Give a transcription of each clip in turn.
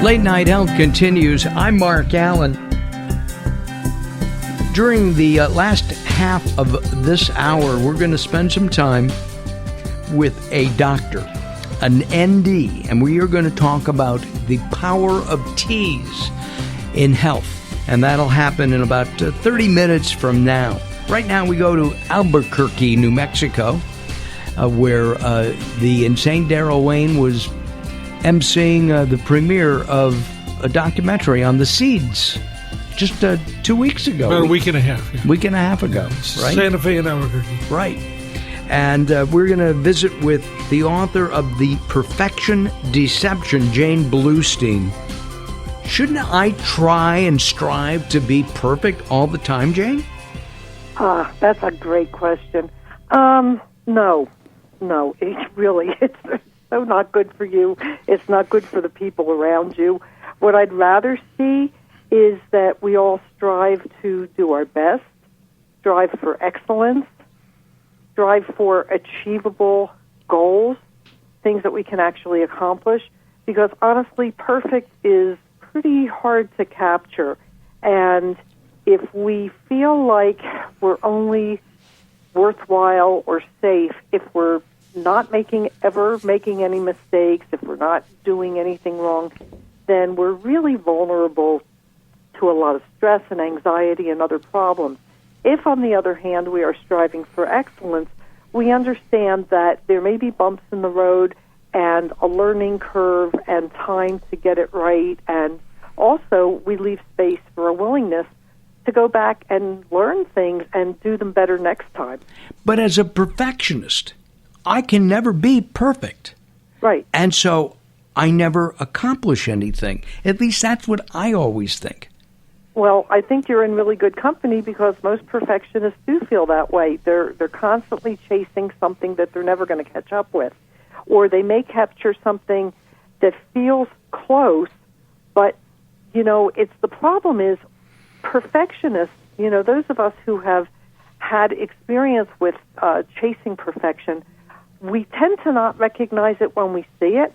Late Night Health continues. I'm Mark-Alyn. During the last half of this hour, we're going to spend some time with a doctor, an ND, and we are going to talk about the power of teas in health. And that'll happen in about 30 minutes from now. Right now, we go to Albuquerque, New Mexico, where the insane Daryl Wayne was emceeing the premiere of a documentary on the seeds just 2 weeks ago. About a week and a half. Yeah. Week and a half ago, right? Santa Fe and Albuquerque. Right. And we're going to visit with the author of The Perfection Deception, Jane-Bluestein. Shouldn't I try and strive to be perfect all the time, Jane? That's a great question. No, it's so not good for you. It's not good for the people around you. What I'd rather see is that we all strive to do our best, strive for excellence, strive for achievable goals, things that we can actually accomplish, because honestly, perfect is pretty hard to capture. And if we feel like we're only worthwhile or safe if we're not making any mistakes, if we're not doing anything wrong, then we're really vulnerable to a lot of stress and anxiety and other problems. If, on the other hand, we are striving for excellence, we understand that there may be bumps in the road and a learning curve and time to get it right, and also we leave space for a willingness to go back and learn things and do them better next time. But as a perfectionist, I can never be perfect. Right. And so I never accomplish anything. At least that's what I always think. Well, I think you're in really good company because most perfectionists do feel that way. They're constantly chasing something that they're never going to catch up with. Or they may capture something that feels close, but, it's the problem is perfectionists, those of us who have had experience with chasing perfection, we tend to not recognize it when we see it.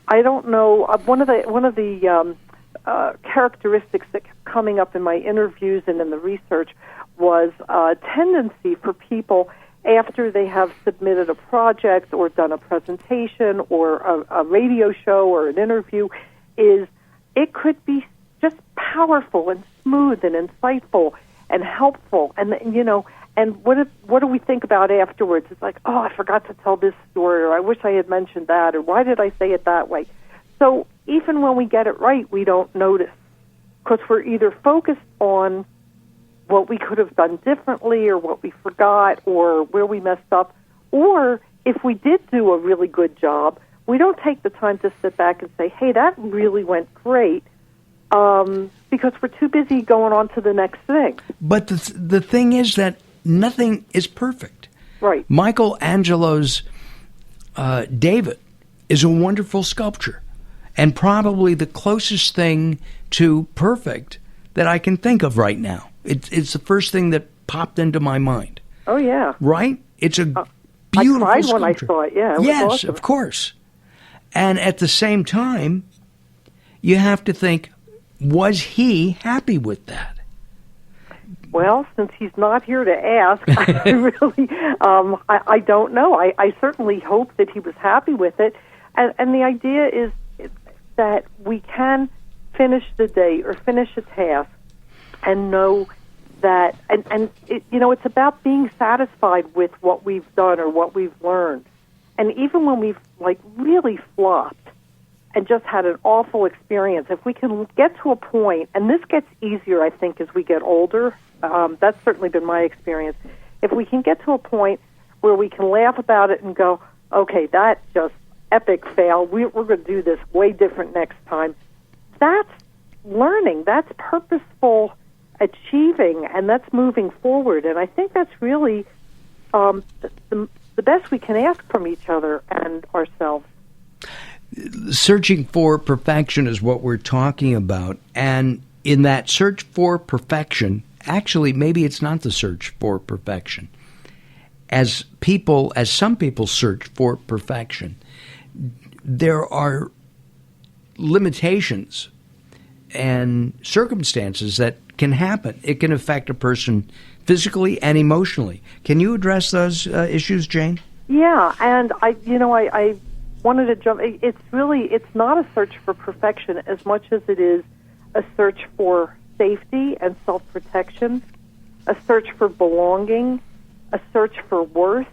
I don't know. One of the characteristics that kept coming up in my interviews and in the research was a tendency for people after they have submitted a project or done a presentation or a radio show or an interview, is it could be just powerful and smooth and insightful and helpful, and and what do we think about afterwards? It's like, oh, I forgot to tell this story, or I wish I had mentioned that, or why did I say it that way? So even when we get it right, we don't notice because we're either focused on what we could have done differently or what we forgot or where we messed up, or if we did do a really good job, we don't take the time to sit back and say, hey, that really went great, because we're too busy going on to the next thing. But the thing is that nothing is perfect. Right. Michelangelo's David is a wonderful sculpture and probably the closest thing to perfect that I can think of right now. It's the first thing that popped into my mind. Oh, yeah. Right? It's a beautiful I cried sculpture. when I saw it, yeah. It yes, was awesome. Of course. And at the same time, you have to think, was he happy with that? Well, since he's not here to ask, I really, I don't know. I certainly hope that he was happy with it. And the idea is that we can finish the day or finish a task and know that, and it's about being satisfied with what we've done or what we've learned. And even when we've, really flopped and just had an awful experience, if we can get to a point, and this gets easier, I think, as we get older. That's certainly been my experience. If we can get to a point where we can laugh about it and go, okay, that just epic fail, we're going to do this way different next time, that's learning, that's purposeful achieving, and that's moving forward. And I think that's really the best we can ask from each other and ourselves. Searching for perfection is what we're talking about. And in that search for perfection, actually, maybe it's not the search for perfection. As some people search for perfection, there are limitations and circumstances that can happen. It can affect a person physically and emotionally. Can you address those issues, Jane? Yeah, and I wanted to jump. It's not a search for perfection as much as it is a search for safety and self-protection, a search for belonging, a search for worth.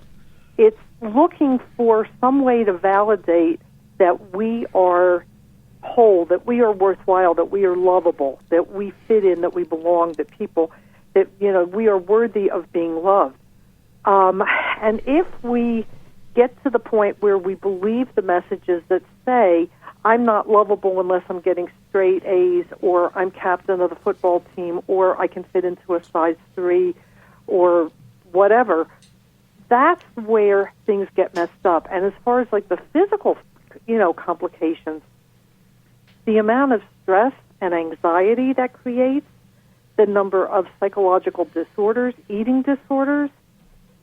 It's looking for some way to validate that we are whole, that we are worthwhile, that we are lovable, that we fit in, that we belong, that we are worthy of being loved. And if we get to the point where we believe the messages that say, I'm not lovable unless I'm getting straight A's, or I'm captain of the football team, or I can fit into a size 3, or whatever, that's where things get messed up. And as far as like the physical, complications, the amount of stress and anxiety that creates, the number of psychological disorders, eating disorders,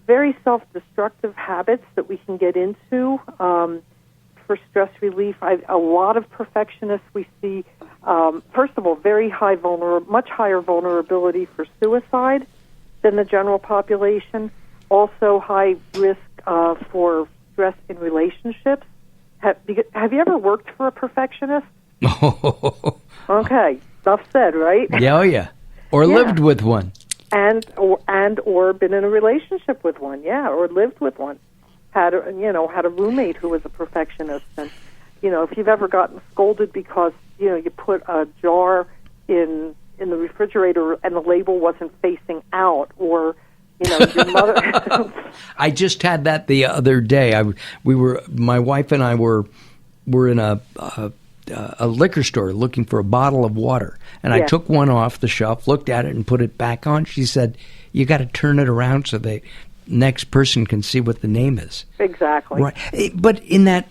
very self-destructive habits that we can get into for stress relief. A lot of perfectionists we see, first of all, much higher vulnerability for suicide than the general population. Also high risk for stress in relationships. Have you ever worked for a perfectionist? Okay, enough said, right? Yeah, oh yeah. Or lived with one. Or been in a relationship with one, or lived with one. Had a roommate who was a perfectionist, and if you've ever gotten scolded because you put a jar in the refrigerator and the label wasn't facing out, or your mother. I just had that the other day. My wife and I were in a liquor store looking for a bottle of water, and I took one off the shelf, looked at it, and put it back on. She said, "You got to turn it around so the next person can see what the name is." Exactly. Right. But in that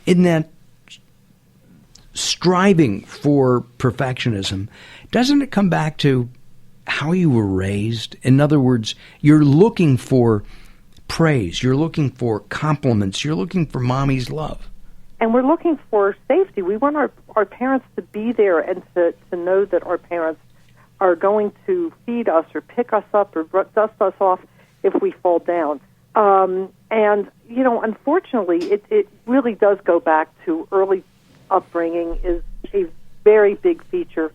striving for perfectionism, doesn't it come back to how you were raised? In other words, you're looking for praise, you're looking for compliments, you're looking for mommy's love. And we're looking for safety. We want our parents to be there and to know that our parents are going to feed us or pick us up or dust us off if we fall down. Unfortunately, it really does go back to early upbringing is a very big feature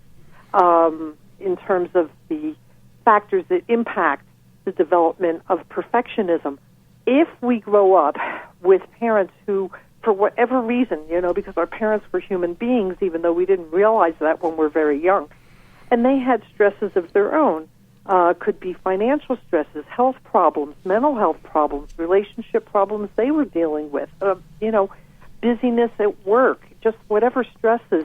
in terms of the factors that impact the development of perfectionism. If we grow up with parents who, for whatever reason, because our parents were human beings, even though we didn't realize that when we're very young, and they had stresses of their own, could be financial stresses, health problems, mental health problems, relationship problems they were dealing with, busyness at work, just whatever stresses.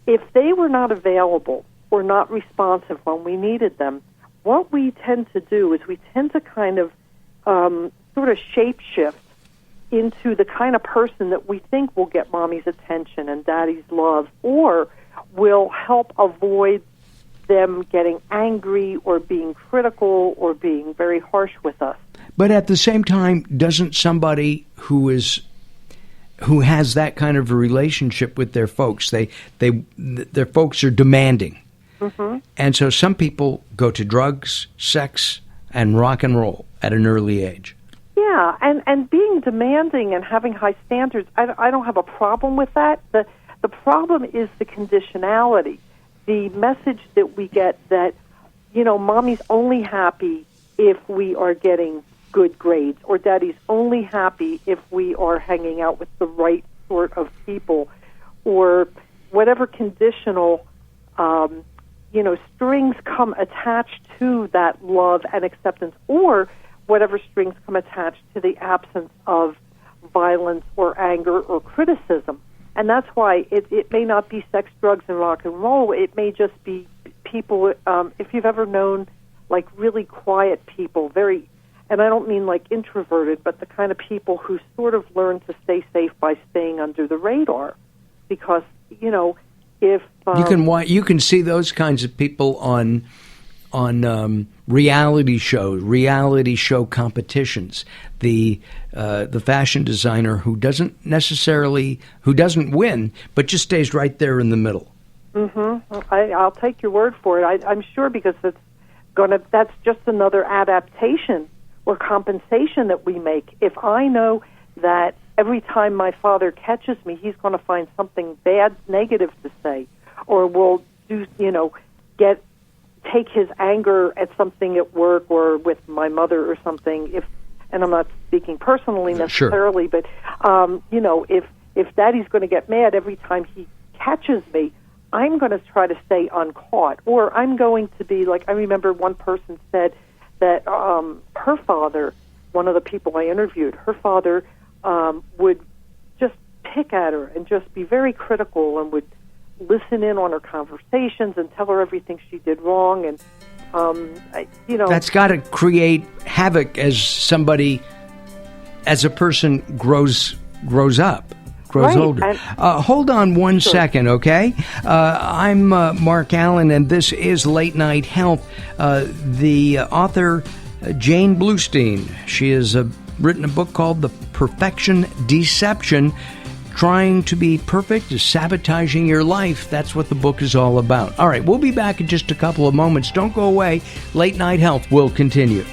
If they were not available or not responsive when we needed them, what we tend to do is we tend to kind of sort of shape-shift into the kind of person that we think will get mommy's attention and daddy's love, or will help avoid them getting angry or being critical or being very harsh with us. But at the same time, doesn't somebody who has that kind of a relationship with their folks, their folks are demanding. Mm-hmm. And so some people go to drugs, sex, and rock and roll at an early age. Yeah, and being demanding and having high standards, I don't have a problem with that. The problem is the conditionality, the message that we get that, mommy's only happy if we are getting good grades, or daddy's only happy if we are hanging out with the right sort of people, or whatever conditional, strings come attached to that love and acceptance, or whatever strings come attached to the absence of violence or anger or criticism. And that's why it may not be sex, drugs, and rock and roll. It may just be people, if you've ever known, like, really quiet people, and I don't mean like introverted, but the kind of people who sort of learn to stay safe by staying under the radar. Because, if... you can see those kinds of people on reality shows, reality show competitions. The fashion designer who doesn't win, but just stays right there in the middle. Mm-hmm. I'll take your word for it. I'm sure, because that's just another adaptation or compensation that we make. If I know that every time my father catches me, he's going to find something bad, negative to say, or will do, take his anger at something at work or with my mother or something. And I'm not speaking personally necessarily, sure. But if Daddy's going to get mad every time he catches me, I'm going to try to stay uncaught, or I'm going to be like, I remember one person said that her father, one of the people I interviewed, her father would just pick at her and just be very critical and would listen in on her conversations and tell her everything she did wrong. And, that's got to create havoc as a person grows up. Grows older. Hold on one second, okay? I'm Mark-Alyn, and this is Late Night Health. The author, Jane Bluestein, she has written a book called The Perfection Deception. Trying to be perfect is sabotaging your life. That's what the book is all about. All right, we'll be back in just a couple of moments. Don't go away. Late Night Health will continue.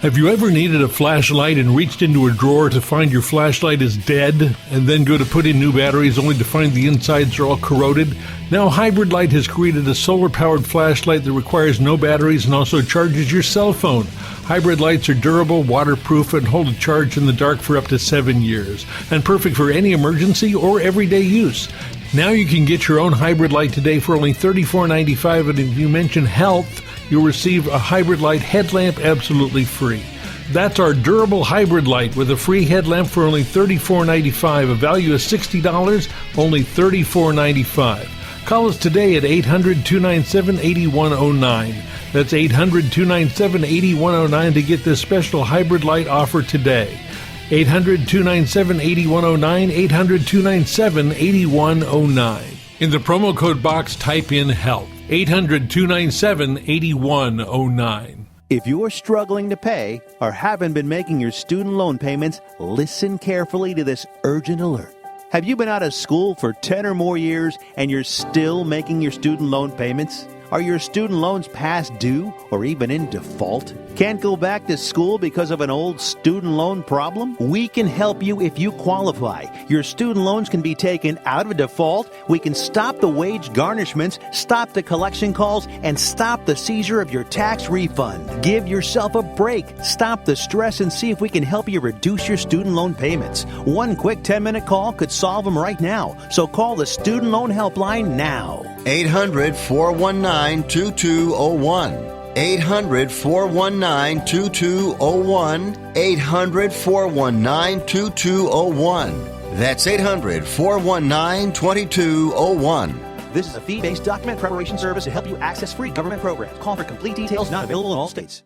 Have you ever needed a flashlight and reached into a drawer to find your flashlight is dead, and then go to put in new batteries only to find the insides are all corroded? Now Hybrid Light has created a solar-powered flashlight that requires no batteries and also charges your cell phone. Hybrid lights are durable, waterproof, and hold a charge in the dark for up to 7 years, and perfect for any emergency or everyday use. Now you can get your own Hybrid Light today for only $34.95, and if you mention health, you'll receive a Hybrid Light headlamp absolutely free. That's our durable Hybrid Light with a free headlamp for only $34.95. A value of $60, only $34.95. Call us today at 800-297-8109. That's 800-297-8109 to get this special Hybrid Light offer today. 800-297-8109, 800-297-8109. In the promo code box, type in HELP. 800-297-8109. If you're struggling to pay or haven't been making your student loan payments, listen carefully to this urgent alert. Have you been out of school for 10 or more years and you're still making your student loan payments? Are your student loans past due or even in default? Can't go back to school because of an old student loan problem? We can help you if you qualify. Your student loans can be taken out of default. We can stop the wage garnishments, stop the collection calls, and stop the seizure of your tax refund. Give yourself a break. Stop the stress and see if we can help you reduce your student loan payments. One quick 10-minute call could solve them right now. So call the Student Loan Helpline now. 800-419-2201. 800-419-2201. 800-419-2201. That's 800-419-2201. This is a fee-based document preparation service to help you access free government programs. Call for complete details. Not available in all states.